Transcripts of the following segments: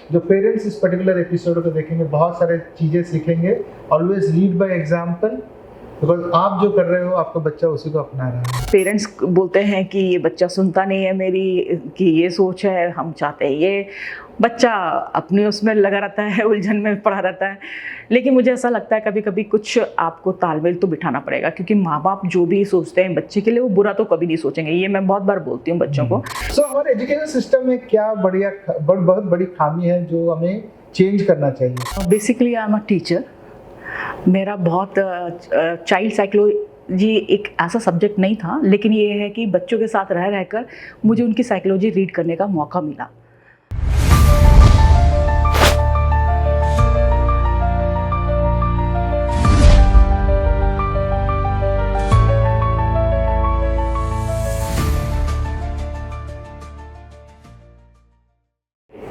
जो पेरेंट्स इस particular episode को देखेंगे बहुत सारे चीज़ें सीखेंगे। Always lead by example, because आप जो कर रहे हो आपका बच्चा उसी को अपना रहा है। पेरेंट्स बोलते हैं कि ये बच्चा सुनता नहीं है मेरी, कि ये सोच है, हम चाहते हैं ये। बच्चा अपने उसमें लगा रहता है, उलझन में पड़ा रहता है। लेकिन मुझे ऐसा लगता है कभी कभी कुछ आपको तालमेल तो बिठाना पड़ेगा, क्योंकि माँ बाप जो भी सोचते हैं बच्चे के लिए वो बुरा तो कभी नहीं सोचेंगे। ये मैं बहुत बार बोलती हूँ बच्चों को। सो हमारे एजुकेशन सिस्टम में क्या बहुत बड़ी खामी है जो हमें चेंज करना चाहिए? Basically I am a teacher. मेरा बहुत चाइल्ड साइकोलॉजी एक ऐसा सब्जेक्ट नहीं था, लेकिन ये है कि बच्चों के साथ रह रहकर मुझे उनकी साइकोलॉजी रीड करने का मौका मिला।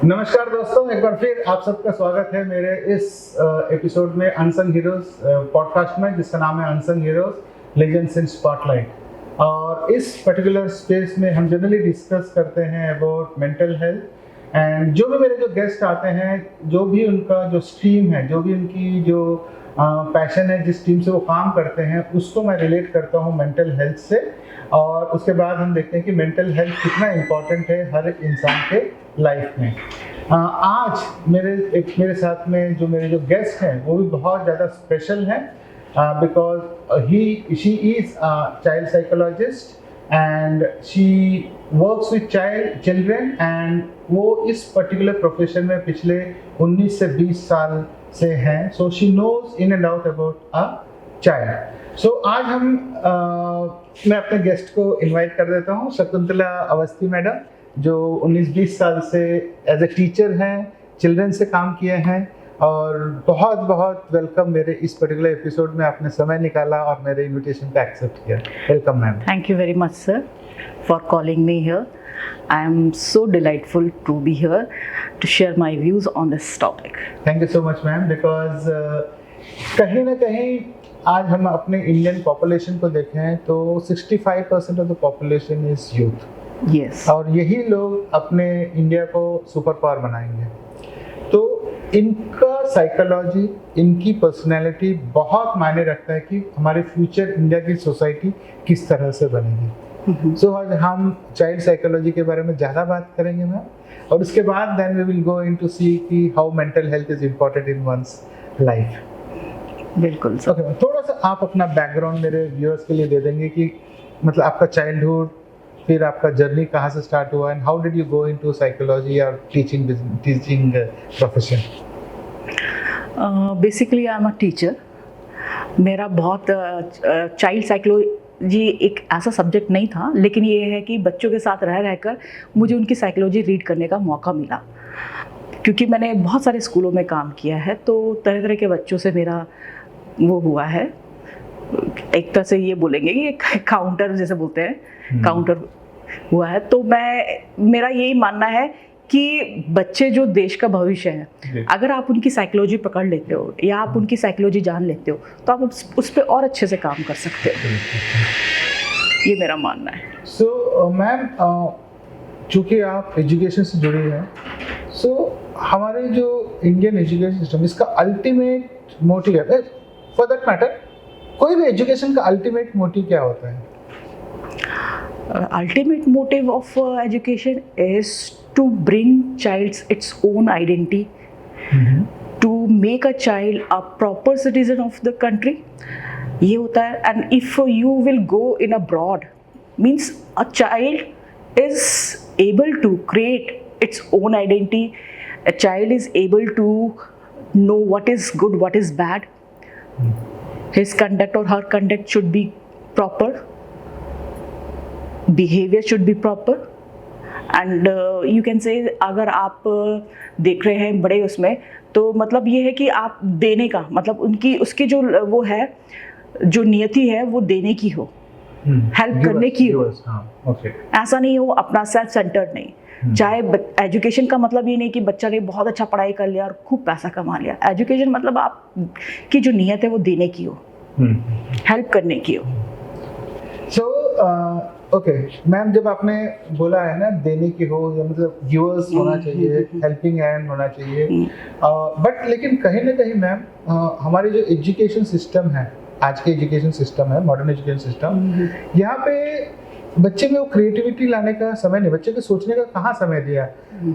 नमस्कार दोस्तों, एक बार फिर आप सबका स्वागत है मेरे इस एपिसोड में अनसंग हीरोज पॉडकास्ट में, जिसका नाम है अनसंग हीरोज लेजेंड्स इन स्पॉटलाइट। और इस पर्टिकुलर स्पेस में हम जनरली डिस्कस करते हैं अबाउट मेंटल हेल्थ। एंड जो भी मेरे जो गेस्ट आते हैं, जो भी उनका जो स्ट्रीम है, जो भी उनकी जो पैशन है, जिस टीम से वो काम करते हैं, उसको मैं रिलेट करता हूँ मेंटल हेल्थ से। और उसके बाद हम देखते हैं कि मेंटल हेल्थ कितना इम्पोर्टेंट है हर इंसान के लाइफ में। आज मेरे साथ में जो मेरे जो गेस्ट हैं वो भी बहुत ज़्यादा स्पेशल हैं, because she is child psychologist and she works with children. And वो इस पर्टिकुलर प्रोफेशन में पिछले 19 से 20 साल से हैं। So she knows in and out about a child. So आज मैं अपने गेस्ट को इनवाइट कर देता हूँ, शकुंतला अवस्थी मैडम, जो 19-20 साल से एज ए टीचर हैं, चिल्ड्रन से काम किए हैं। और बहुत बहुत वेलकम मेरे इस पर्टिकुलर एपिसोड में, आपने समय निकाला और मेरे इनविटेशन को एक्सेप्ट किया। Welcome ma'am. Thank you very much sir for calling me here. I am so delightful to be here to share my views on this topic. Thank you so much ma'am, because कहीं ना कहीं आज हम अपने Indian population को देखें तो 65% of the population is youth. Yes. और यही लोग अपने इंडिया को सुपर पावर बनाएंगे। तो इनका साइकोलॉजी, इनकी पर्सनैलिटी बहुत मायने रखता है कि हमारे फ्यूचर इंडिया की सोसाइटी किस तरह से बनेगी। सो आज हम चाइल्ड साइकोलॉजी के बारे में ज़्यादा बात करेंगे मैम, और उसके बाद then we will go into see कि how mental health is important in one's life. बिल्कुल सर। ओके, थोड़ा सा आप अपना बैकग्राउंड मेरे व्यूअर्स के लिए दे देंगे कि मतलब आपका चाइल्डहुड, फिर आपका जर्नी कहाँ से स्टार्ट हुआ, and how did you go into psychology और teaching profession? Basically I am a teacher. मेरा बहुत चाइल्ड साइकोलॉजी एक ऐसा सब्जेक्ट नहीं था, लेकिन ये है कि बच्चों के साथ रह रहकर मुझे उनकी साइकोलॉजी रीड करने का मौका मिला। क्योंकि मैंने बहुत सारे स्कूलों में काम किया है, तो तरह तरह के बच्चों से मेरा वो हुआ है। एक तरह से ये बोलेंगे कि एक काउंटर जैसे बोलते हैं, काउंटर हुआ है। तो मेरा यही मानना है कि बच्चे जो देश का भविष्य है, अगर आप उनकी साइकोलॉजी पकड़ लेते हो या आप उनकी साइकोलॉजी जान लेते हो तो आप उस पर और अच्छे से काम कर सकते हो। ये मेरा मानना है। सो मैम, चूँकि आप एजुकेशन से जुड़ी हैं, सो हमारे जो इंडियन एजुकेशन सिस्टम, इसका अल्टीमेट मोटिव है, फॉर दैट मैटर कोई भी एजुकेशन का अल्टीमेट मोटिव क्या होता है? Ultimate motive of education is to bring child's its own identity, to make a child a proper citizen of the country. ये होता है। And if you will go in abroad, means a child is able to create its own identity. A child is able to know what is good, what is bad. His conduct or her conduct should be proper. Behavior should be proper. And you can say, अगर आप देख रहे हैं बड़े उसमें, तो मतलब ये है कि आप देने का मतलब उसकी जो वो है, जो नियति है वो देने की हो, हेल्प करने की हो। ऐसा नहीं हो अपना सेल्फ सेंटर्ड नहीं। चाहे एजुकेशन का मतलब ये नहीं कि बच्चा ने बहुत अच्छा पढ़ाई कर लिया और खूब पैसा कमा लिया। एजुकेशन मतलब आप की जो नियत है वो देने की हो, हेल्प करने की हो। So ओके मैम, जब आपने बोला है ना देने की हो या मतलब गिवर्स होना चाहिए, हेल्पिंग हैंड होना चाहिए, बट लेकिन कहीं ना कहीं मैम हमारे जो एजुकेशन सिस्टम है, आज के एजुकेशन सिस्टम है, मॉडर्न एजुकेशन सिस्टम, यहाँ पे बच्चे में वो क्रिएटिविटी लाने का समय नहीं, बच्चे को सोचने का कहाँ समय दिया।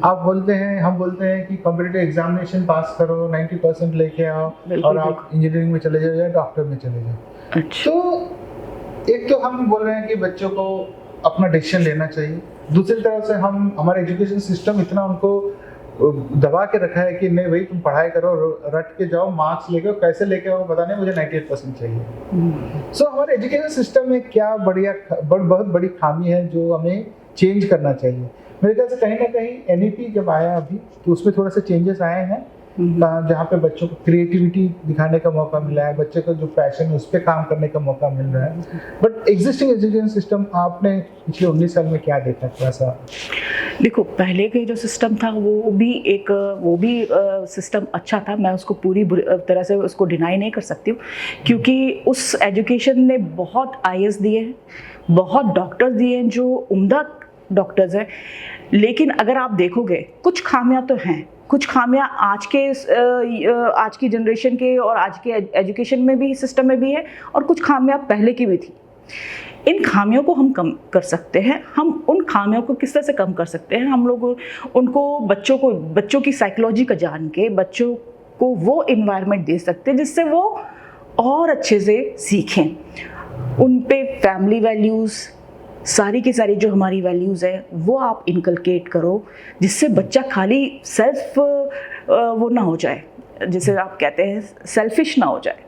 आप बोलते हैं, हम बोलते हैं कि कॉम्पिटिटिव एग्जामिनेशन पास करो, 90% लेके आओ और आप इंजीनियरिंग में चले जाओ या डॉक्टर में चले जाओ। अच्छा। तो एक तो हम बोल रहे हैं कि बच्चों को अपना डिसीजन लेना चाहिए, दूसरी तरफ से हम हमारे एजुकेशन सिस्टम इतना उनको दबा के रखा है कि नहीं भाई तुम पढ़ाई करो, रट के जाओ, मार्क्स लेके आओ, कैसे लेके आओ पता नहीं, मुझे 98% चाहिए। सो हमारे एजुकेशन सिस्टम में क्या बहुत बड़ी खामी है जो हमें चेंज करना चाहिए। मेरे ख्याल से कहीं ना कहीं NEP जब आया अभी तो उसमें थोड़ा सा चेंजेस आए हैं, जहाँ पे बच्चों को क्रिएटिविटी दिखाने का मौका मिला है, बच्चे को जो पैशन है उस पर काम करने का मौका मिल रहा है। बट एग्जिस्टिंग एजुकेशन सिस्टम आपने पिछले 19 साल में क्या देखा थोड़ा सा? देखो, पहले के जो सिस्टम था वो भी सिस्टम अच्छा था, मैं उसको पूरी तरह से उसको डिनाई नहीं कर सकती हूँ, क्योंकि उस एजुकेशन ने बहुत IAS दिए हैं, बहुत डॉक्टर्स दिए हैं जो उम्दा डॉक्टर्स हैं, लेकिन अगर आप देखोगे कुछ खामियां तो हैं, कुछ खामियां आज की जनरेशन के और आज के एजुकेशन में भी, सिस्टम में भी है, और कुछ खामियां पहले की भी थी। इन खामियों को हम कम कर सकते हैं। हम उन खामियों को किस तरह से कम कर सकते हैं? हम लोग उनको बच्चों की साइकोलॉजी का जान के बच्चों को वो इन्वायरमेंट दे सकते हैं जिससे वो और अच्छे से सीखें। उन पे फैमिली वैल्यूज़, सारी की सारी जो हमारी वैल्यूज़ है वो आप इनकलकेट करो, जिससे बच्चा खाली सेल्फ वो ना हो जाए, जिसे आप कहते हैं सेल्फिश ना हो जाए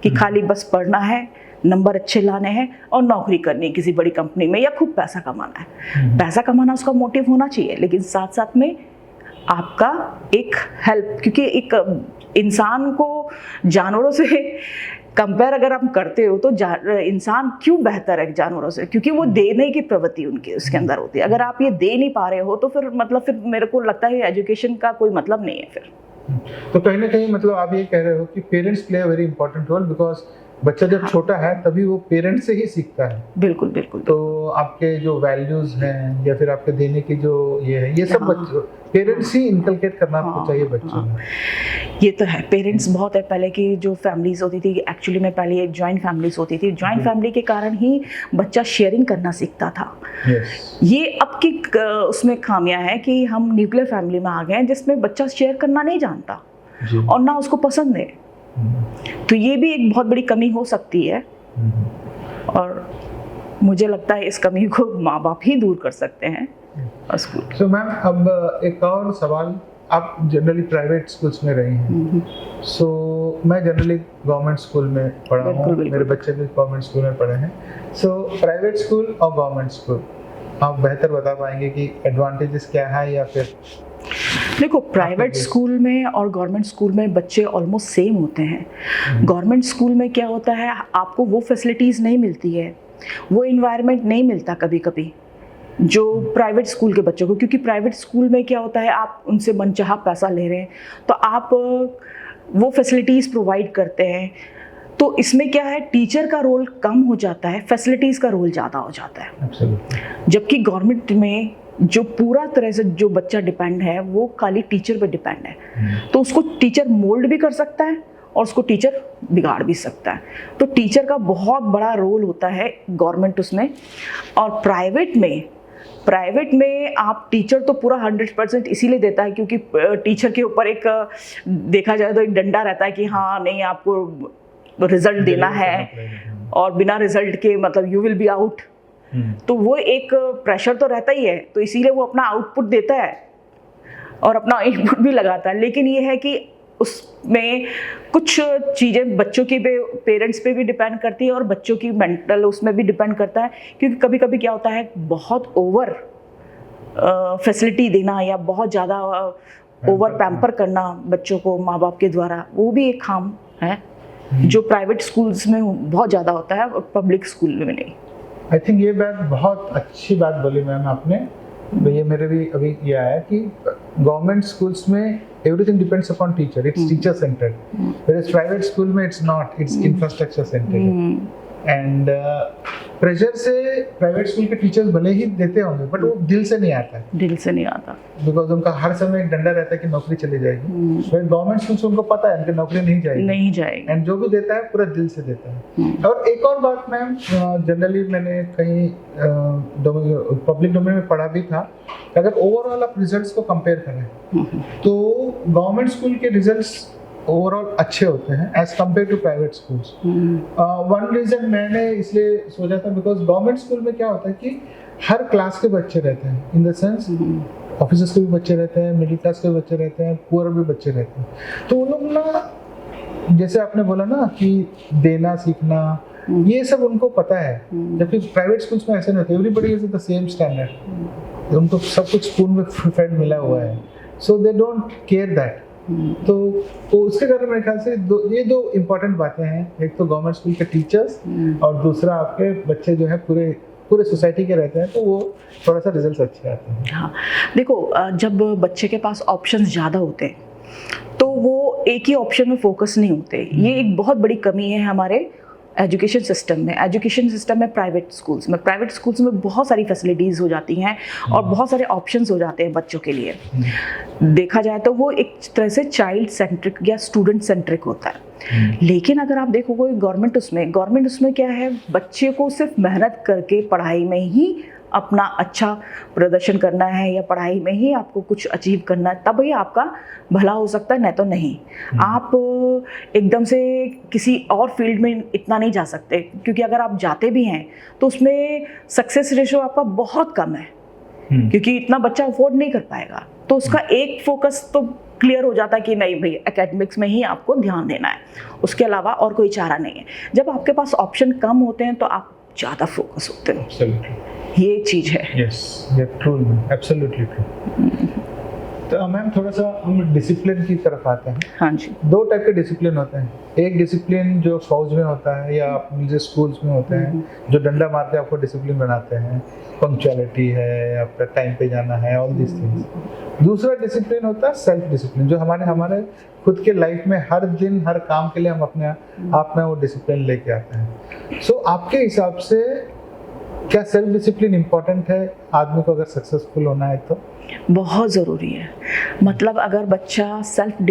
कि खाली बस पढ़ना है, नंबर अच्छे लाने हैं और नौकरी करनी है किसी बड़ी कंपनी में या खूब पैसा कमाना है। पैसा कमाना उसका मोटिव होना चाहिए, लेकिन साथ साथ में आपका एक हेल्प, क्योंकि एक इंसान को जानवरों से कंपेयर अगर आप करते हो तो इंसान क्यों बेहतर है जानवरों से? क्योंकि वो देने की प्रवृत्ति उनकी उसके अंदर होती है। अगर आप ये दे नहीं पा रहे हो तो फिर मेरे को लगता है एजुकेशन का कोई मतलब नहीं है फिर। तो कहीं ना कहीं मतलब आप ये कह रहे हो कि parents play a very important role, because बच्चा जब छोटा है तभी वो पेरेंट्स से ही सीखता है। बिल्कुल बिल्कुल। तो आपके जो वैल्यूज हैं या फिर आपके देने की जो ये है, ये सब बच्चों पेरेंट्स ही इनकलकेट करना चाहिए बच्चों में। ये तो है, पेरेंट्स बहुत है। पहले की जो फैमिलीज होती थी, एक्चुअली में पहले एक जॉइंट फैमिलीज होती थी, जॉइंट फैमिली के कारण ही बच्चा शेयरिंग करना सीखता था। ये अब की उसमें खामियां हैं कि हम न्यूक्लियर फैमिली में आ गए हैं जिसमें बच्चा शेयर करना नहीं जानता और ना उसको पसंद है। तो ये भी एक बहुत बड़ी कमी हो सकती है और मुझे लगता है इस कमी को माँ बाप ही दूर कर सकते हैं स्कूल। सो मैम, अब एक और सवाल, आप जनरली प्राइवेट स्कूल्स में रही हैं, सो मैं जनरली गवर्नमेंट स्कूल में पढ़ा हूँ, मेरे बच्चे भी गवर्नमेंट स्कूल में पढ़े हैं। सो प्राइवेट स्कूल और गवर्नमेंट स्कूल आप बेहतर बता पाएंगे कि एडवांटेजेस क्या है या फिर? देखो, प्राइवेट स्कूल में और गवर्नमेंट स्कूल में बच्चे ऑलमोस्ट सेम होते हैं। गवर्नमेंट स्कूल में क्या होता है, आपको वो फैसिलिटीज़ नहीं मिलती है, वो इन्वायरमेंट नहीं मिलता कभी कभी जो प्राइवेट स्कूल के बच्चों को, क्योंकि प्राइवेट स्कूल में क्या होता है, आप उनसे मनचाहा पैसा ले रहे हैं तो आप वो फैसिलिटीज़ प्रोवाइड करते हैं। तो इसमें क्या है, टीचर का रोल कम हो जाता है, फैसिलिटीज़ का रोल ज़्यादा हो जाता है। जबकि गवर्नमेंट में जो पूरा तरह से जो बच्चा डिपेंड है वो खाली टीचर पे डिपेंड है, तो उसको टीचर मोल्ड भी कर सकता है और उसको टीचर बिगाड़ भी सकता है। तो टीचर का बहुत बड़ा रोल होता है गवर्नमेंट उसमें। और प्राइवेट में आप टीचर तो पूरा 100% इसीलिए देता है क्योंकि टीचर के ऊपर एक देखा जाए तो एक डंडा रहता है कि हाँ नहीं, आपको रिजल्ट देना है और बिना रिजल्ट के मतलब यू विल बी आउट। तो वो एक प्रेशर तो रहता ही है, तो इसीलिए वो अपना आउटपुट देता है और अपना इनपुट भी लगाता है। लेकिन ये है कि उसमें कुछ चीज़ें बच्चों की पेरेंट्स पे भी डिपेंड करती है और बच्चों की मेंटल उसमें भी डिपेंड करता है, क्योंकि कभी कभी क्या होता है, बहुत ओवर फैसिलिटी देना या बहुत ज़्यादा ओवर पैम्पर करना बच्चों को माँ बाप के द्वारा, वो भी एक खाम है जो प्राइवेट स्कूल्स में बहुत ज़्यादा होता है और पब्लिक स्कूल में नहीं। आई थिंक ये बात बहुत अच्छी बात बोली मैम आपने। ये मेरे भी अभी किया है कि गवर्नमेंट स्कूल्स में everything depends upon teacher, it's teacher centred, whereas private school में it's not, it's infrastructure centred. And pressure से प्राइवेट स्कूल के टीचर्स भले ही देते होंगे बट वो दिल से नहीं आता है, दिल से नहीं आता। बिकॉज उनका हर समय एक डंडा रहता है कि नौकरी चली जाएगी। गवर्नमेंट स्कूल से उनको पता है कि नौकरी नहीं जाएगी एंड जो भी देता है पूरा दिल से देता है। और एक और बात मैम, जनरली मैंने कहीं पब्लिक डोमेन में पढ़ा भी था, अगर ओवरऑल आप रिजल्ट्स को कंपेयर करें तो गवर्नमेंट स्कूल के रिजल्ट्स ओवरऑल अच्छे होते हैं as compared to private schools. One reason मैंने इसलिए सोचा था बिकॉज गवर्नमेंट स्कूल में क्या होता है कि हर क्लास के बच्चे रहते हैं, इन द सेंस ऑफिसर्स के भी बच्चे रहते हैं, मिडिल क्लास के बच्चे रहते हैं, पुअर भी बच्चे रहते हैं। तो वो लोग ना, जैसे आपने बोला ना कि देना सीखना, ये सब उनको पता है, जबकि प्राइवेट स्कूल्स में ऐसे नहीं होते। Everybody is the same standard, उनको सब कुछ स्पून में फेड मिला हुआ है, सो दे डोंट केयर दैट। तो उसके कारण मेरे ख्याल से ये दो इम्पोर्टेंट बातें हैं, एक तो गवर्नमेंट स्कूल के टीचर्स और दूसरा आपके बच्चे जो है पूरे सोसाइटी के रहते हैं, तो वो थोड़ा सा रिजल्ट्स अच्छे आते हैं। हाँ, देखो जब बच्चे के पास ऑप्शंस ज़्यादा होते हैं तो वो एक ही ऑप्शन में फोकस नहीं होते। ये एक बहुत बड़ी कमी है हमारे एजुकेशन सिस्टम में प्राइवेट स्कूल्स में बहुत सारी फैसिलिटीज़ हो जाती हैं और बहुत सारे ऑप्शंस हो जाते हैं बच्चों के लिए। देखा जाए तो वो एक तरह से चाइल्ड सेंट्रिक या स्टूडेंट सेंट्रिक होता है। लेकिन अगर आप देखोगे गवर्नमेंट उसमें क्या है, बच्चे को सिर्फ मेहनत करके पढ़ाई में ही अपना अच्छा प्रदर्शन करना है या पढ़ाई में ही आपको कुछ अचीव करना है, तब ही आपका भला हो सकता है, नहीं तो नहीं। आप एकदम से किसी और फील्ड में इतना नहीं जा सकते, क्योंकि अगर आप जाते भी हैं तो उसमें सक्सेस रेशो आपका बहुत कम है, क्योंकि इतना बच्चा अफोर्ड नहीं कर पाएगा। तो उसका एक फोकस तो क्लियर हो जाता है कि नहीं भाई एकेडमिक्स में ही आपको ध्यान देना है, उसके अलावा और कोई चारा नहीं है। जब आपके पास ऑप्शन कम होते हैं तो आप ज़्यादा फोकस होते हैं, ये एक चीज़ है। Yes, true, absolutely true. तो मैम थोड़ा सा हम डिसिप्लिन की तरफ आते हैं। हाँ जी। दो टाइप के डिसिप्लिन होते हैं, एक डिसिप्लिन जो फौज में होता है या अपने स्कूल्स में होते हैं, जो डंडा मार के आपको डिसिप्लिन बनाते हैं, पंक्चुअलिटी है, आपका टाइम पे जाना है, ऑल दिस थिंग्स। दूसरा डिसिप्लिन होता है सेल्फ डिसिप्लिन, जो हमारे खुद के लाइफ में हर दिन हर काम के लिए हम अपने आप में वो डिसिप्लिन लेके आते हैं। सो आपके हिसाब से क्या सेल्फ डिसिप्लिन इम्पोर्टेंट है आदमी को अगर सक्सेसफुल होना है तो? बहुत ज़रूरी है। मतलब अगर बच्चा सेल्फ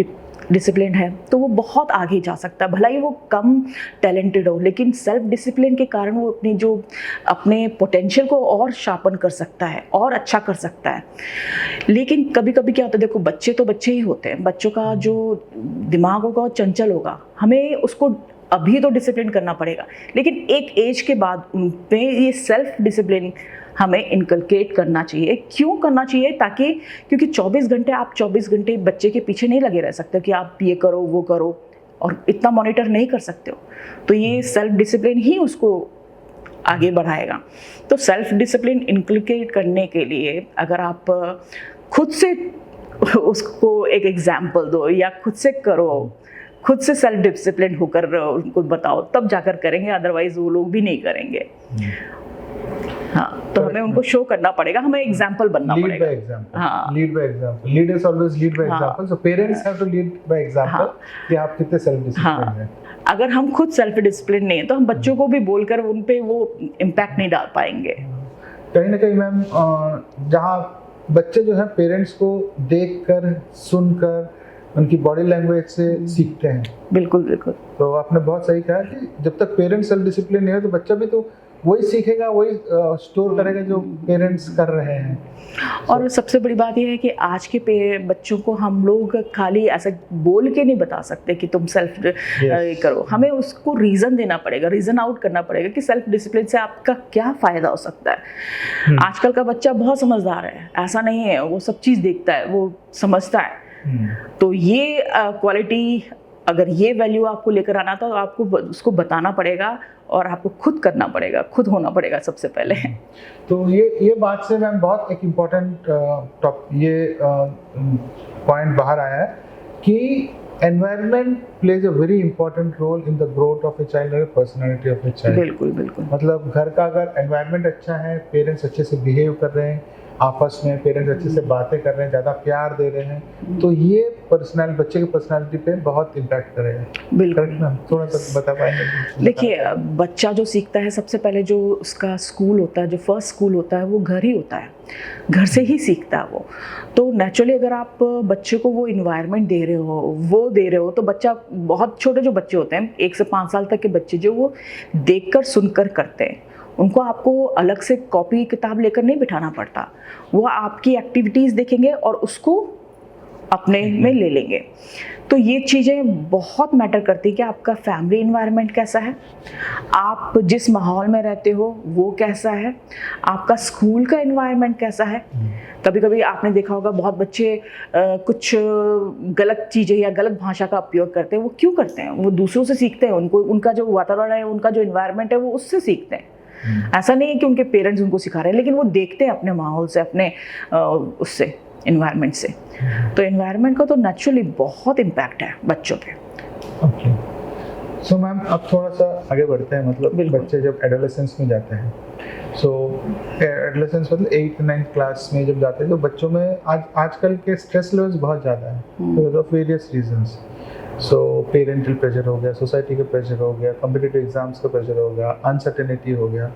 डिसिप्लिन है तो वो बहुत आगे जा सकता है, भला ही वो कम टैलेंटेड हो, लेकिन सेल्फ डिसिप्लिन के कारण वो अपने पोटेंशियल को और शार्पन कर सकता है और अच्छा कर सकता है। लेकिन कभी कभी क्या होता है, देखो बच्चे तो बच्चे ही होते हैं, बच्चों का जो दिमाग होगा वो चंचल होगा, हमें उसको अभी तो डिसिप्लिन करना पड़ेगा, लेकिन एक एज के बाद उनपे ये सेल्फ डिसिप्लिन हमें इनकलकेट करना चाहिए। क्यों करना चाहिए? ताकि क्योंकि 24 घंटे बच्चे के पीछे नहीं लगे रह सकते कि आप ये करो वो करो, और इतना मॉनिटर नहीं कर सकते हो। तो ये सेल्फ डिसिप्लिन ही उसको आगे बढ़ाएगा। तो सेल्फ डिसिप्लिन इनकलकेट करने के लिए अगर आप खुद से उसको एक एग्जाम्पल दो या खुद से करो, खुद से सेल्फ डिसिप्लिन होकर उनको बताओ, तब जाकर करेंगे, अदरवाइज वो लोग भी नहीं करेंगे। हाँ, तो हमें उनको शो करना पड़ेगा, हमें एग्जाम्पल बनना पड़ेगा। Lead by example, leaders always lead by example, so parents have to lead by example कि आप कितने सेल्फ डिसिप्लिन हैं। अगर हम खुद सेल्फ डिसिप्लिन नहीं है तो हम बच्चों को भी बोलकर उन पे वो इम्पैक्ट नहीं डाल पाएंगे। कहीं ना कहीं मैम जहाँ बच्चे जो है पेरेंट्स को देखकर सुनकर उनकी बॉडी लैंग्वेज से सीखते हैं। बिल्कुल बिल्कुल। तो आपने बहुत सही कहा कि जब तक पेरेंट्स सेल्फ डिसिप्लिन नहीं है तो बच्चा भी तो वही सीखेगा, वही स्टोर करेगा जो पेरेंट्स कर रहे हैं। और सबसे बड़ी बात यह है कि आज के बच्चों को हम लोग खाली ऐसा बोल के नहीं बता सकते कि तुम सेल्फ करो, हमें उसको रीज़न देना पड़ेगा, रीज़न आउट करना पड़ेगा कि सेल्फ डिसिप्लिन से आपका क्या फ़ायदा हो सकता है। आजकल का बच्चा बहुत समझदार है, ऐसा नहीं है, वो सब चीज़ देखता है, वो समझता है। तो ये क्वालिटी, अगर ये वैल्यू आपको लेकर आना था तो आपको उसको बताना पड़ेगा और आपको खुद करना पड़ेगा, खुद होना पड़ेगा सबसे पहले। तो ये बात से मैम बहुत एक इम्पोर्टेंट पॉइंट बाहर आया है कि environment plays a very important role in the growth of a child और पर्सनालिटी ऑफ ए चाइल्ड। बिल्कुल बिल्कुल। मतलब घर का अगर एनवायरनमेंट अच्छा है, पेरेंट्स अच्छे से बिहेव कर रहे हैं, आपस में पेरेंट्स अच्छे से बातें कर रहे हैं, ज़्यादा प्यार दे रहे हैं, तो ये बच्चे की पर्सनालिटी पे बहुत इम्पैक्ट करेगा। बिल्कुल। करेक्ट ना? थोड़ा सा बता पाएंगे? देखिए, बच्चा जो सीखता है सबसे पहले जो उसका स्कूल होता है, जो फर्स्ट स्कूल होता है, वो घर ही होता है, घर से ही सीखता है वो। तो नेचुरली अगर आप बच्चे को वो इन्वायरमेंट दे रहे हो तो बच्चा, बहुत छोटे जो बच्चे होते हैं 1 से 5 साल तक के बच्चे, जो वो देखकर सुनकर करते हैं, उनको आपको अलग से कॉपी किताब लेकर नहीं बिठाना पड़ता। वो आपकी एक्टिविटीज़ देखेंगे और उसको अपने में ले लेंगे। तो ये चीज़ें बहुत मैटर करती है कि आपका फैमिली इन्वायरमेंट कैसा है, आप जिस माहौल में रहते हो वो कैसा है, आपका स्कूल का इन्वायरमेंट कैसा है। कभी कभी आपने देखा होगा बहुत बच्चे कुछ गलत चीज़ें या गलत भाषा का उपयोग करते हैं। वो क्यों करते हैं? वो दूसरों से सीखते हैं, उनको उनका जो वातावरण है, उनका जो इन्वायरमेंट है, वो उससे सीखते हैं। ऐसा नहीं है कि उनके पेरेंट्स उनको सिखा रहे हैं, लेकिन वो देखते हैं अपने माहौल से, अपने उससे इन्वायरमेंट से। तो इन्वायरमेंट का तो नेचुरली बहुत इम्पैक्ट है बच्चों पे। ओके, सो मैम अब थोड़ा सा आगे बढ़ते हैं। मतलब बिल्कुल। बच्चे जब एडोलेसेंस में जाते हैं, सो एडोलेसेंस मतलब 8th-9th क्लास में जब जाते हैं, तो बच्चों में आजकल के स्ट्रेस लेवल्स बहुत ज़्यादा है because of various reasons. So parental pressure हो गया, सोसाइटी का प्रेशर हो गया, कॉम्पिटिटिव एग्जाम्स का प्रेशर हो गया, अनसर्टेनिटी हो गया।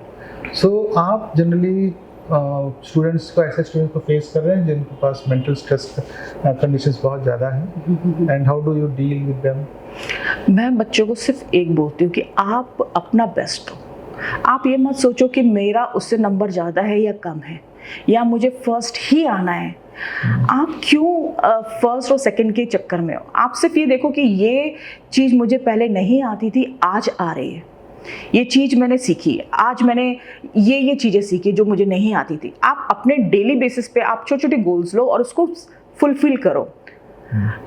सो आप जनरली स्टूडेंट्स को, ऐसे स्टूडेंट्स को फेस कर रहे हैं जिनके पास मेंटल स्ट्रेस कंडीशंस बहुत ज़्यादा हैं, and how do you deal with them? मैं बच्चों को सिर्फ एक बोलती हूँ कि आप अपना बेस्ट हो। आप ये मत सोचो कि मेरा उससे नंबर ज़्यादा है या कम है, या मुझे फर्स्ट ही आना है। आप क्यों फर्स्ट और सेकंड के चक्कर में हो? आप सिर्फ ये देखो कि ये चीज़ मुझे पहले नहीं आती थी, आज आ रही है। ये चीज़ मैंने सीखी, आज मैंने ये चीज़ें सीखी जो मुझे नहीं आती थी। आप अपने डेली बेसिस पे आप छोटे छोटे गोल्स लो और उसको फुलफिल करो।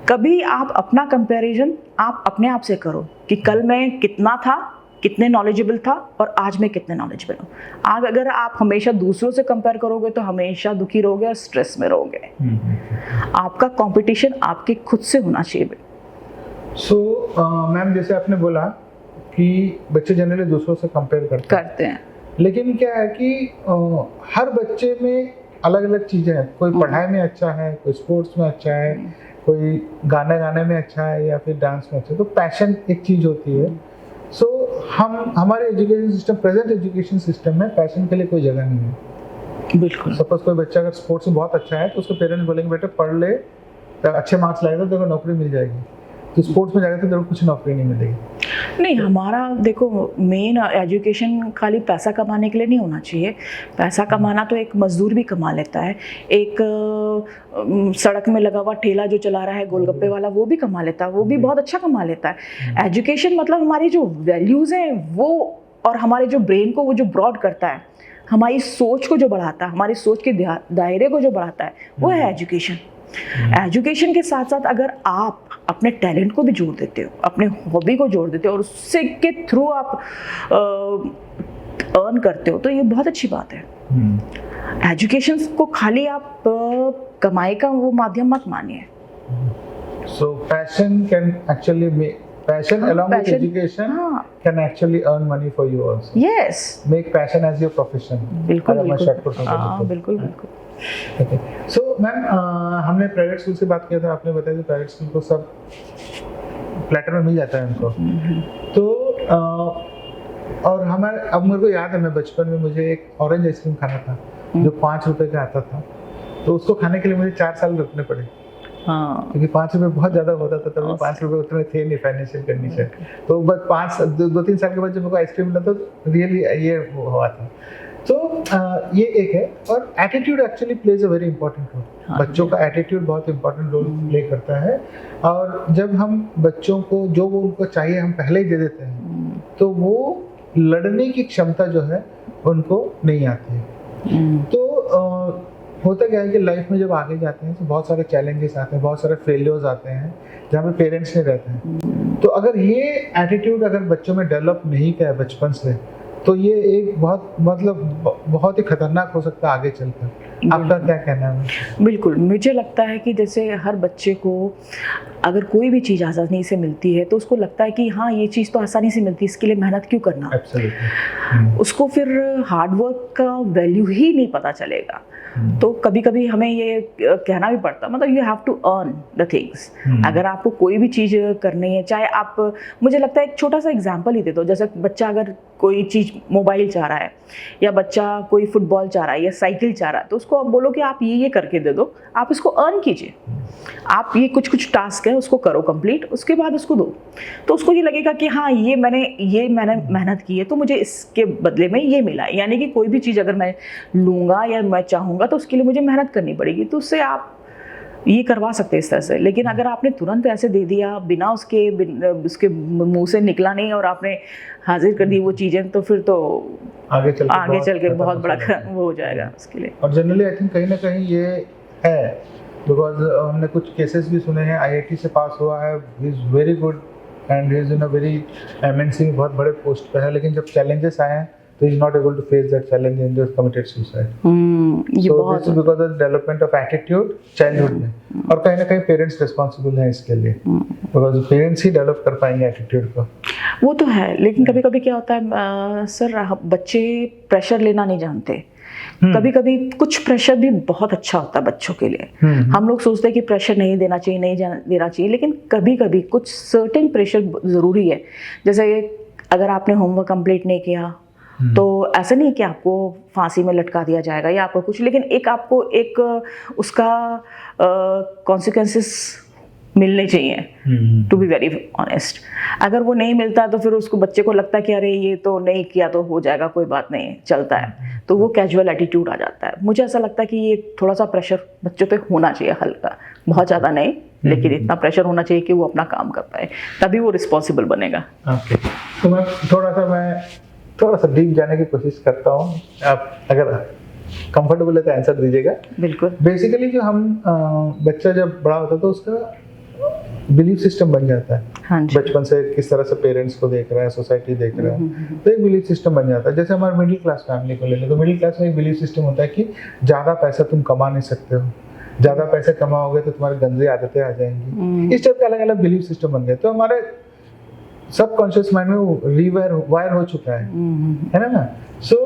कभी आप अपना कंपैरिजन आप अपने आप से करो कि कल मैं कितना था, कितने नॉलेजेबल था, और आज मैं कितने नॉलेजेबल हूँ। आज अगर आप हमेशा दूसरों से कंपेयर करोगे तो हमेशा दुखी रहोगे और स्ट्रेस में रहोगे। आपका कंपटीशन आपके खुद से होना चाहिए। सो मैम, जैसे आपने बोला कि बच्चे जनरली दूसरों से कंपेयर करते हैं, लेकिन क्या है कि हर बच्चे में अलग अलग चीज़ें हैं। कोई पढ़ाई में अच्छा है, कोई स्पोर्ट्स में अच्छा है, कोई गाने गाने में अच्छा है, या फिर डांस में अच्छा है। तो पैशन एक चीज़ होती है। सो हमारे education system, present education system में पैशन के लिए कोई जगह नहीं है। बिल्कुल। सपोज कोई बच्चा अगर स्पोर्ट्स में बहुत अच्छा है तो उसके पेरेंट्स बोलेंगे बेटा पढ़ ले, अच्छे मार्क्स लाएगा तो तेरे को नौकरी मिल जाएगी। तो स्पोर्ट्स में जाएगा तो तेरे को कुछ नौकरी नहीं मिलेगी। नहीं, हमारा देखो मेन एजुकेशन खाली पैसा कमाने के लिए नहीं होना चाहिए। पैसा कमाना तो एक मजदूर भी कमा लेता है। एक सड़क में लगा हुआ ठेला जो चला रहा है, गोलगप्पे वाला, वो भी कमा लेता है, वो भी बहुत अच्छा कमा लेता है। एजुकेशन मतलब हमारी जो वैल्यूज़ हैं वो, और हमारे जो ब्रेन को वो जो ब्रॉड करता है, हमारी सोच को जो बढ़ाता है, हमारी सोच के दायरे को जो बढ़ाता है, वो है एजुकेशन। एजुकेशन के साथ साथ अगर आप अपने टैलेंट को भी जोड़ देते हो, अपने हॉबी को जोड़ देते हो और उससे के थ्रू आप अर्न करते हो, तो ये बहुत अच्छी बात है। एजुकेशन को खाली आप कमाई का वो माध्यम मत मानिए। सो passion can actually passion along with education can actually earn money for you also. Yes. Make passion as your profession. बिल्कुल बिल्कुल। बिल्कुल। Okay. So मैम, हमने प्राइवेट स्कूल से बात किया था, आपने बताया कि प्राइवेट स्कूल को सब प्लेटर में मिल जाता है उनको। तो और हमारे, अब मेरे को याद है, मैं बचपन में मुझे एक ऑरेंज आइसक्रीम खाना था जो 5 रुपए का आता था। तो उसको खाने के लिए मुझे 4 साल रुकने पड़े। हाँ, क्योंकि 5 रुपए बहुत ज़्यादा होता था तब। 5 रुपए उतने थे नहीं फाइनेंशियल कंडीशन। तो बस 2-3 साल के बाद जब मेरे को आइसक्रीम मिला तो रियली ये हुआ था। तो ये एक है। और attitude actually plays a very important role. बच्चों का एटीट्यूड बहुत इंपॉर्टेंट रोल प्ले करता है। और जब हम बच्चों को जो वो उनको चाहिए हम पहले ही दे देते हैं, तो वो लड़ने की क्षमता जो है उनको नहीं आती है। तो होता क्या है कि लाइफ में जब आगे जाते हैं तो बहुत सारे चैलेंजेस आते हैं, बहुत सारे फेलियर्स आते हैं जहाँ पे पेरेंट्स नहीं रहते हैं। तो अगर ये एटीट्यूड अगर बच्चों में डेवलप नहीं किया है बचपन से, तो ये एक बहुत ही खतरनाक हो सकता है आगे चलकर। आपका क्या कहना है? बिल्कुल, मुझे लगता है कि जैसे हर बच्चे को अगर कोई भी चीज़ आसानी से मिलती है तो उसको लगता है कि हाँ, ये चीज़ तो आसानी से मिलती है, इसके लिए मेहनत क्यों करना। Absolutely. उसको फिर हार्ड वर्क का वैल्यू ही नहीं पता चलेगा। तो कभी कभी हमें ये कहना भी पड़ता, मतलब you have to earn the things. अगर आपको कोई भी चीज़ करनी है, चाहे आप, मुझे लगता है एक छोटा सा एग्जांपल ही दे दो, जैसे बच्चा अगर कोई चीज़ मोबाइल चाह रहा है, या बच्चा कोई फुटबॉल चाह रहा है या साइकिल चाह रहा है, तो उसको आप बोलो कि आप ये करके दे दो, आप इसको अर्न कीजिए, आप ये कुछ टास्क है उसको करो कंप्लीट, उसके बाद उसको दो, तो उसको ये लगेगा कि हाँ ये मैंने मेहनत की है तो मुझे इसके बदले में ये मिला है। यानी कि कोई भी चीज़ अगर मैं लूँगा या मैं चाहूँगा तो उसके लिए मुझे मेहनत करनी पड़ेगी, तो उससे आप ये करवा सकते हैं इस तरह से। लेकिन अगर आपने तुरंत ऐसे दे दिया बिना उसके मुंह से निकला नहीं और आपने हाजिर कर दी वो चीज़ें, तो फिर तो आगे चल के बहुत बड़ा वो हो जाएगा उसके लिए। और जनरली आई थिंक कहीं ना कहीं ये है, बिकॉज हमने कुछ केसेस भी सुने हैं, IIT से पास हुआ है, he is very good and he is in a very MNC बहुत बड़े पोस्ट पे है, लेकिन जब चैलेंजेस आए हैं तो he is not able to face that challenge and just committed suicide. So this is because of the development of attitude childhood में, और कहीं ना कहीं पेरेंट्स रिस्पॉन्सिबल हैं इसके लिए, बिकॉज पेरेंट्स ही डेवलप कर पाएंगे एटीट्यूड को। वो तो है, लेकिन कभी कभी क्या होता है सर, बच्चे प्रेशर लेना नहीं जानते। कभी कभी कुछ प्रेशर भी बहुत अच्छा होता है बच्चों के लिए। हम लोग सोचते हैं कि प्रेशर नहीं देना चाहिए, नहीं देना चाहिए, लेकिन कभी कभी कुछ सर्टेन प्रेशर ज़रूरी है। जैसे अगर आपने होमवर्क कंप्लीट नहीं किया तो ऐसा नहीं कि आपको फांसी में लटका दिया जाएगा या आपको कुछ, लेकिन आपको एक उसका कॉन्सिक्वेंसेस मिलने चाहिए, टू बी वेरी ऑनेस्ट। अगर वो नहीं मिलता तो फिर उसको बच्चे को लगता है कि अरे ये तो नहीं किया तो हो जाएगा, कोई बात नहीं, चलता है, तो वो कैजुअल एटीट्यूड आ जाता है। मुझे ऐसा लगता है कि ये थोड़ा सा प्रेशर बच्चों पे होना चाहिए, हल्का, बहुत ज़्यादा नहीं, लेकिन इतना प्रेशर होना चाहिए कि वो अपना काम कर पाए, तभी वो रिस्पॉन्सिबल बनेगा। ओके, तो मैं थोड़ा सा डीप जाने की कोशिश करता हूँ, आप अगर कंफर्टेबल है तो आंसर दीजिएगा। बिल्कुल। बेसिकली जो हम बच्चा जब बड़ा होता है तो उसका बिलीफ सिस्टम बन जाता है। हाँ जी। बचपन से किस तरह से पेरेंट्स को देख रहा है, सोसाइटी देख रहा है, तो एक बिलीफ सिस्टम बन जाता है। जैसे हमारे मिडिल क्लास फैमिली को ले लें तो मिडिल क्लास में एक बिलीफ सिस्टम होता है कि ज़्यादा पैसा तुम कमा नहीं सकते हो, ज़्यादा पैसे कमाओगे तो तुम्हारी गंदी आदतें आ जाएंगी। इस टाइप के अलग अलग बिलीफ सिस्टम बन गए, तो हमारे सबकॉन्शियस माइंड में वो वायर हो चुका है ना। सो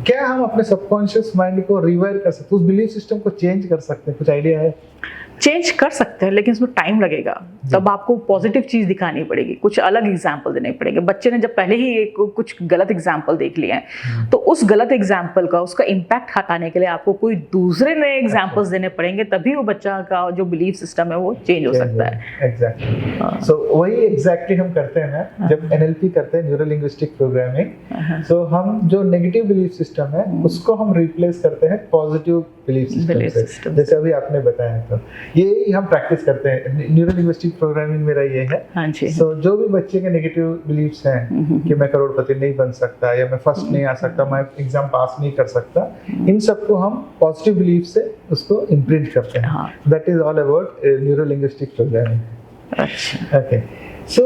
क्या हम अपने सबकॉन्शियस माइंड को रिवायर कर सकते हैं, उस बिलीफ सिस्टम को चेंज कर सकते हैं? कुछ आइडिया है? चेंज कर सकते हैं, लेकिन इसमें टाइम लगेगा। तब आपको पॉजिटिव चीज़ दिखानी पड़ेगी, कुछ अलग एग्जाम्पल देने पड़ेंगे। बच्चे ने जब पहले ही कुछ गलत एग्जाम्पल देख लिए हैं तो उस गलत एग्जाम्पल का, उसका इम्पैक्ट हटाने के लिए आपको कोई दूसरे नए एग्जाम्पल्स देने पड़ेंगे, तभी वो बच्चा का जो बिलीफ सिस्टम है वो चेंज हो सकता है। एग्जैक्टली। सो वही एग्जैक्टली हम करते हैं जब NLP करते हैं, न्यूरो लिंग्विस्टिक प्रोग्रामिंग। सो हम जो नेगेटिव बिलीफ सिस्टम है उसको हम रिप्लेस करते हैं पॉजिटिव बिलीफ सिस्टम से, जैसे अभी आपने बताया। तो ये हम प्रैक्टिस करते हैं, न्यूरो लिंग्विस्टिक प्रोग्रामिंग मेरा ये है। हाँ जी। So, जो भी बच्चे के नेगेटिव बिलीफ्स हैं कि मैं करोड़पति नहीं बन सकता, या मैं फर्स्ट नहीं आ सकता, मैं एग्जाम पास नहीं कर सकता, इन सबको हम पॉजिटिव बिलीफ से उसको इम्प्रिंट करते हैं। That is all about neuro linguistic programming. अच्छा, ओके। सो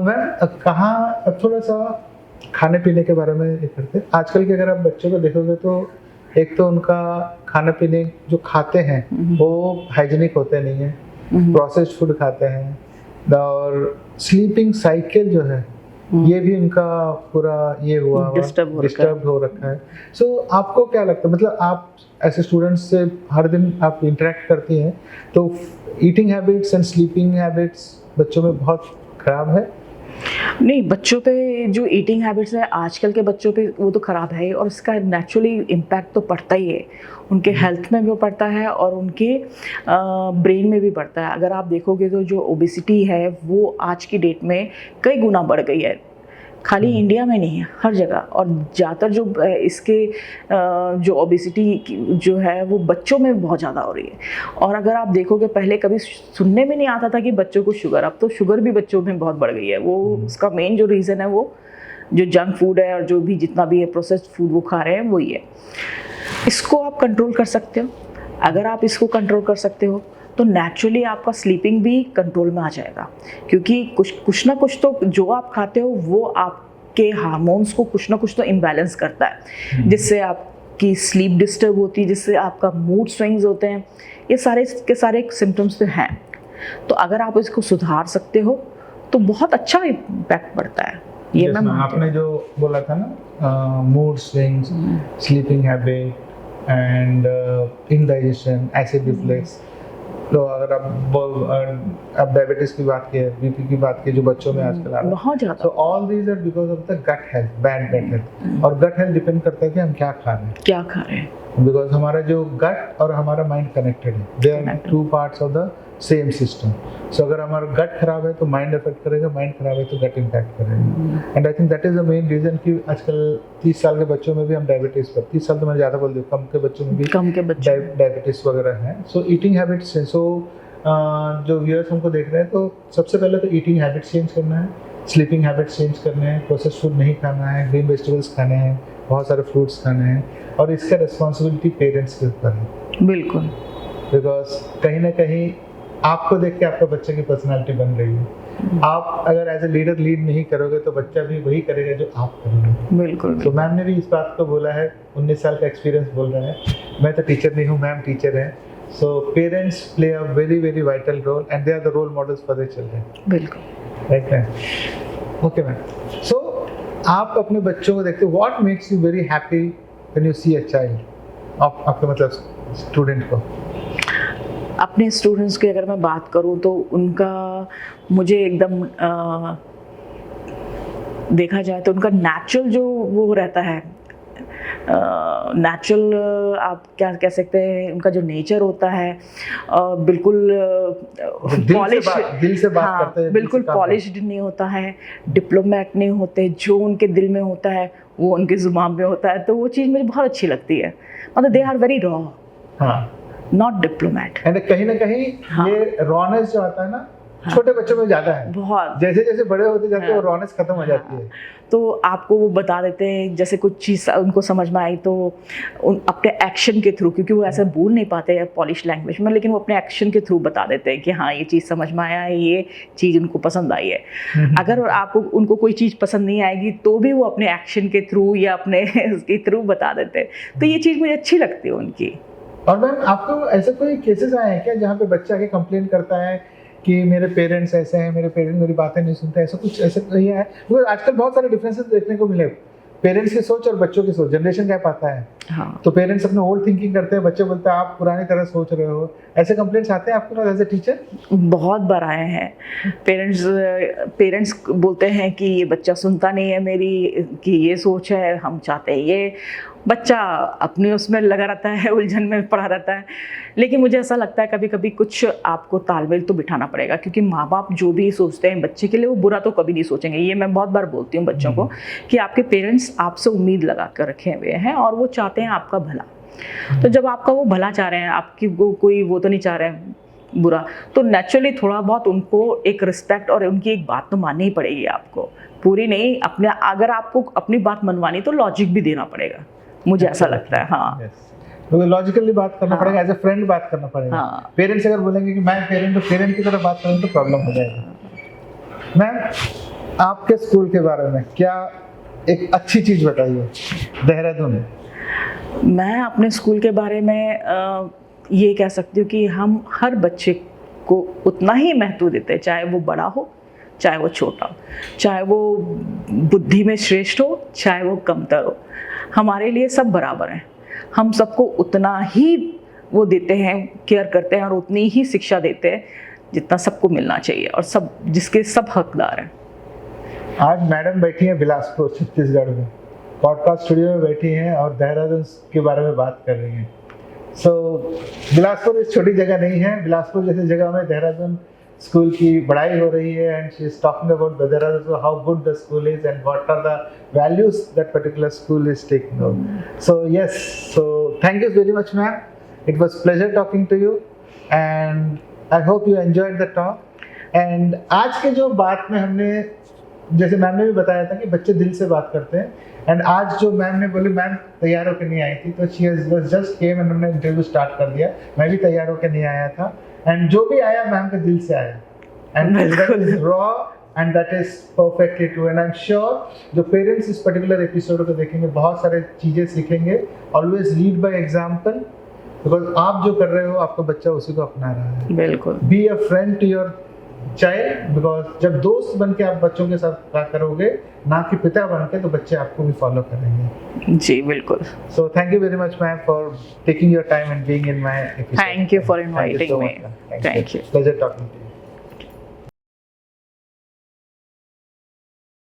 मैम, कहाँ थोड़ा सा खाने पीने के बारे में ये करते हैं। आजकल के अगर आप बच्चों को देखोगे तो एक तो उनका खाना पीने जो खाते हैं वो हाइजीनिक होते नहीं है, प्रोसेस्ड फूड खाते हैं, और स्लीपिंग साइकिल जो है ये भी उनका पूरा ये हुआ डिस्टर्ब हो रखा है। सो आपको क्या लगता है, मतलब आप ऐसे स्टूडेंट्स से हर दिन आप इंटरेक्ट करती हैं, तो eating habits and sleeping habits बच्चों में बहुत खराब है? नहीं, बच्चों पे जो ईटिंग हैबिट्स है आजकल के बच्चों पे वो तो ख़राब है, और इसका नेचुरली इम्पैक्ट तो पड़ता ही है, उनके हेल्थ में भी पड़ता है और उनके ब्रेन में भी पड़ता है। अगर आप देखोगे तो जो ओबेसिटी है वो आज की डेट में कई गुना बढ़ गई है, खाली इंडिया में नहीं है, हर जगह। और ज़्यादातर जो इसके जो ओबेसिटी जो है वो बच्चों में बहुत ज़्यादा हो रही है। और अगर आप देखोगे पहले कभी सुनने में नहीं आता था कि बच्चों को शुगर, अब तो शुगर भी बच्चों में बहुत बढ़ गई है। वो उसका मेन जो रीज़न है वो जो जंक फूड है और जो भी जितना भी है प्रोसेस्ड फूड वो खा रहे हैं वही है। इसको आप कंट्रोल कर सकते हो। अगर आप इसको कंट्रोल कर सकते हो तो नेचुरली आपका स्लीपिंग भी कंट्रोल में आ जाएगा, क्योंकि कुछ ना कुछ तो जो आप खाते हो वो आपके हार्मोन्स को कुछ ना कुछ तो इम्बैलेंस करता है, जिससे आपकी स्लीप डिस्टर्ब होती है, जिससे आपका मूड स्विंग्स होते हैं। ये सारे के सारे सिम्टम्स तो हैं। तो अगर आप इसको सुधार सकते हो तो बहुत अच्छा इम्पैक्ट पड़ता है। ये मैं आपने जो बोला था ना, mood swings, sleeping habit, and indigestion, acid reflux. तो अगर आप डायबिटीज की बात की, बीपी की बात की, जो बच्चों में आजकल आ रहा है, बहुत ज़्यादा। so all these are because of the gut health, bad gut health. और gut health डिपेंड करता है कि हम क्या खा रहे हैं, बिकॉज हमारा जो गट और हमारा माइंड कनेक्टेड है, they are two parts of the same system. So अगर हमारा गट खराब है तो माइंड अफेक्ट करेगा, माइंड खराब है तो गट इम्पैक्ट करेगा. And I think that is the main reason कि आजकल 30 साल के बच्चों में भी हम डायबिटीज पर, 30 साल तो मैं ज़्यादा बोल दूँ, कम के बच्चों में भी डायबिटीज वगैरह है. सो ईटिंग हैबिट्स है. सो जो व्यूअर्स हमको देख रहे हैं, तो सबसे पहले तो ईटिंग हैबिट्स चेंज करना है, स्लीपिंग हैबिट्स चेंज करने हैं, प्रोसेस्ड फूड नहीं खाना है, ग्रीन वेजिटेबल्स खाने हैं, बहुत सारे फ्रूट्स खाने हैं. और इसका रिस्पॉन्सिबिलिटी पेरेंट्स के ऊपर है, बिल्कुल, बिकॉज कहीं ना कहीं आपको देख के आपका बच्चे की पर्सनालिटी बन रही है. आप अगर एज ए लीडर लीड नहीं करोगे तो बच्चा भी वही करेगा जो आप करोगे. बिल्कुल. तो मैम ने भी इस बात को बोला है, 19 साल का एक्सपीरियंस बोल रहा है. मैं तो टीचर नहीं हूँ, मैम टीचर है. So parents play a very very vital role and they are the role models for their children. बिल्कुल. Right ma'am. Okay ma'am. So आप अपने बच्चों को देखते हो, what makes you very happy when you see a child, आपका मतलब student को? अपने स्टूडेंट्स की अगर मैं बात करूं तो उनका, मुझे एकदम देखा जाए तो उनका नेचुरल जो वो रहता है, नेचुरल आप क्या कह सकते हैं, उनका जो नेचर होता है बिल्कुल पॉलिश, दिल से बात करते हैं, बिल्कुल पॉलिश्ड नहीं होता है, डिप्लोमेट नहीं होते. जो उनके दिल में होता है वो उनके जुबान में होता है. तो वो चीज़ मुझे बहुत अच्छी लगती है. मतलब they are very raw, not diplomat. And कहीं ना कहीं ये रॉनेस जो आता है ना, छोटे बच्चों में ज्यादा है. बहुत. जैसे जैसे बड़े होते जाते हैं वो रॉनेस खत्म हो जाती है. तो आपको वो बता देते हैं, जैसे कुछ चीज़ उनको समझ में आई तो उन अपने एक्शन के थ्रू, क्योंकि वो ऐसे बोल नहीं पाते हैं पॉलिश लैंग्वेज में, लेकिन वो अपने एक्शन के थ्रू बता देते हैं कि हाँ ये चीज़ समझ में आया है, ये चीज़ उनको पसंद आई है. अगर आपको उनको कोई चीज़ पसंद नहीं आएगी तो भी वो अपने एक्शन के थ्रू या अपने उसके थ्रू बता देते हैं. तो ये चीज़ मुझे अच्छी लगती है उनकी. और मैम आपको ऐसे कोई केसेस आए हैं क्या जहाँ पे बच्चा आके कंप्लेन करता है कि मेरे पेरेंट्स ऐसे हैं, मेरे पेरेंट्स मेरी बातें नहीं सुनते, ऐसा कुछ ऐसा ये है? वो आजकल बहुत सारे डिफरेंसेस देखने को मिले, पेरेंट्स की सोच और बच्चों की सोच, जनरेशन गैप आता है. हाँ. तो पेरेंट्स अपने ओल्ड थिंकिंग करते हैं, बच्चे बोलते हैं आप पुरानी तरह सोच रहे हो. ऐसे कंप्लेंट्स आते हैं आपके पास एज ए टीचर? बहुत बार आए हैं. पेरेंट्स बोलते हैं कि ये बच्चा सुनता नहीं है मेरी, कि ये सोच है, हम चाहते हैं ये. बच्चा अपने उसमें लगा रहता है, उलझन में पड़ा रहता है. लेकिन मुझे ऐसा लगता है कभी कभी कुछ आपको तालमेल तो बिठाना पड़ेगा, क्योंकि माँ बाप जो भी सोचते हैं बच्चे के लिए वो बुरा तो कभी नहीं सोचेंगे. ये मैं बहुत बार बोलती हूँ बच्चों को कि आपके पेरेंट्स आपसे उम्मीद लगा कर रखे हुए हैं और वो चाहते हैं आपका भला. तो जब आपका वो भला चाह रहे हैं, आपकी कोई वो तो नहीं चाह रहे हैं बुरा, तो नेचुरली थोड़ा बहुत उनको एक रिस्पेक्ट और उनकी एक बात तो माननी ही पड़ेगी आपको. पूरी नहीं, अपने अगर आपको अपनी बात मनवानी तो लॉजिक भी देना पड़ेगा, मुझे ऐसा लगता है. हाँ, तो लॉजिकली बात करना पड़ेगा, एज ए फ्रेंड बात करना पड़ेगा. पेरेंट्स अगर बोलेंगे कि मैं पेरेंट, तो पेरेंट की तरह बात करेंगे तो प्रॉब्लम हो जाएगा. मैम आपके स्कूल के बारे में क्या एक अच्छी चीज़ बताइए देहरादून में. मैं अपने स्कूल के बारे में ये कह सकती हूँ कि हम हर बच्चे को उतना ही महत्व देते हैं, चाहे वो बड़ा हो चाहे वो छोटा हो, चाहे वो बुद्धि में श्रेष्ठ हो चाहे वो कमतर हो. हमारे लिए सब बराबर हैं. हम सबको उतना ही वो देते हैं, केयर करते हैं और उतनी ही शिक्षा देते हैं जितना सबको मिलना चाहिए और सब जिसके सब हकदार हैं. आज मैडम बैठी हैं बिलासपुर छत्तीसगढ़ में, पॉडकास्ट स्टूडियो में बैठी हैं और देहरादून के बारे में बात कर रही हैं. सो बिलासपुर इस छोटी जगह नहीं है. बिलासपुर जैसी जगह में देहरादून स्कूल की पढ़ाई हो रही है and she is talking about Dehradun, how good the school is and what are the values that particular school is taking out. So yes, so thank you very much ma'am. It was pleasure talking to you and I hope you enjoyed the talk. And आज के जो बात में हमने, जैसे ma'am ने भी बताया था कि बच्चे दिल से बात करते हैं, एंड आज जो मैम ने बोली, मैम तैयार होकर नहीं आई थी, तो she was just came and हमने इंटरव्यू स्टार्ट कर दिया. मैं भी तैयार होकर नहीं आया था एंड जो भी आया मैम के दिल से आया and that is raw and that is perfectly true. And I'm sure जो पेरेंट्स इस पर्टिकुलर एपिसोड को देखेंगे बहुत सारे चीज़ें सीखेंगे. Always lead by example, because आप जो कर रहे हो आपका बच्चा उसी को अपना रहा है. बिल्कुल. Be a friend to your child, because जब दोस्त बन के आप बच्चों के साथ क्या करोगे, ना कि पिता बन के, तो बच्चे आपको भी फॉलो करेंगे। जी बिल्कुल। So thank you very much, ma'am, for taking your time and being in my episode. Thank you for Thank you inviting so me. much, ma'am. Thank you. Pleasure talking to you.